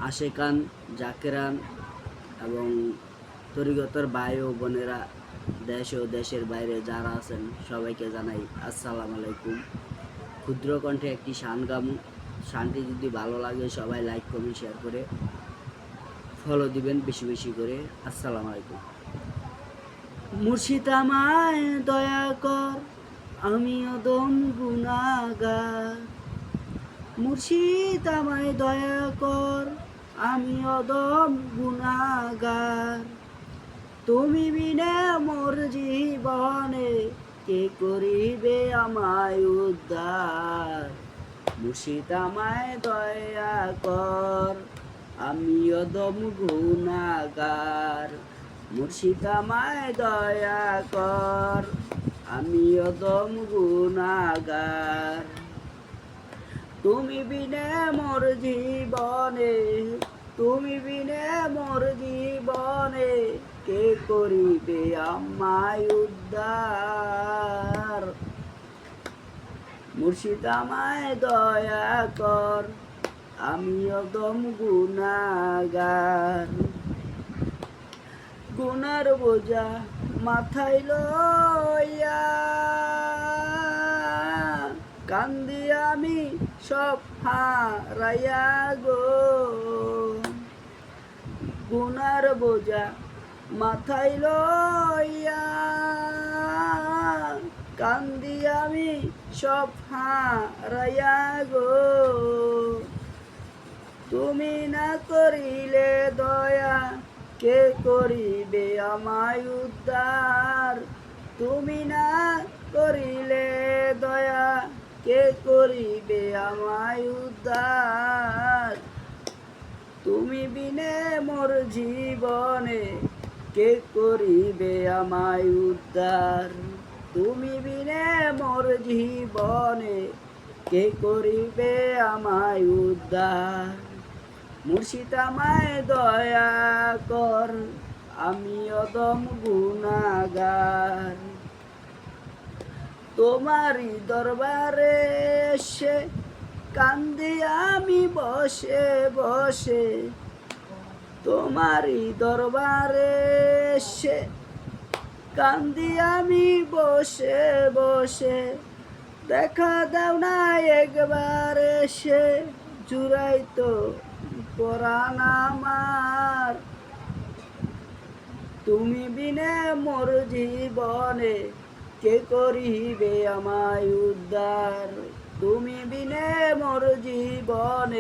আশেকান, জাকেরান এবং তরিকতর ভাই ও বোনেরা দেশ ও দেশের বাইরে যারা আছেন সবাইকে জানাই আসসালামু আলাইকুম। ক্ষুদ্র কণ্ঠে একটি শান গামু। শানটি যদি ভালো লাগে সবাই লাইক কমেন্ট শেয়ার করে ফলো দিবেন বেশি বেশি করে। আসসালামু আলাইকুম। মুর্শিদ আমায় দয়া কর, আমি অদম গুনাহগার। মুর্শিদ আমায় দয়া কর, আমি অদম গুনাহগার। তুমি বিনে মোর জীবনে কে করিবে আমায় উদ্ধার। মুর্শিদ আমায় দয়া কর, আমি অদম গুনাহগার। মুর্শিদ আমায় দয়া কর, আমি অদম গুনাহগার। তুমি বিনে মোর জীবনে, তুমি বিনে মোর জীবনে কে করিবে আমায় উদ্ধার। মুর্শিদ আমায় দয়া কর, আমি অদম গুনাহগার। গুনার বোঝা মাথায় লইয়া কান্দি আমি সব হারাইয়া গো। গুনার বোঝা মাথায় লইয়া কান্দি আমি সব হারাইয়া গো। তুমি না করিলে দয়া কে করিবে আমায় উদ্ধার। তুমি না করিলে দয়া কে করিবে আমায় উদ্ধার। তুমি বিনে মোর জীবনে কে করিবে আমায় উদ্ধার। তুমি বিনে মোর জীবনে কে করিবে আমায় উদ্ধার। মুর্শিদ আমায় দয়া কর, আমি অদম গুনাহগার। তোমারই দরবারে এসে কান্দি আমি বসে বসে। তোমারই দরবারে এসে কান্দি আমি বসে বসে। দেখা দাও না একবার এসে, জুড়াই তো পরাণ আমার। তুমি বিনে মোর জীবনে কে করিবে আমায় উদ্ধার। তুমি বিনে মোর জীবনে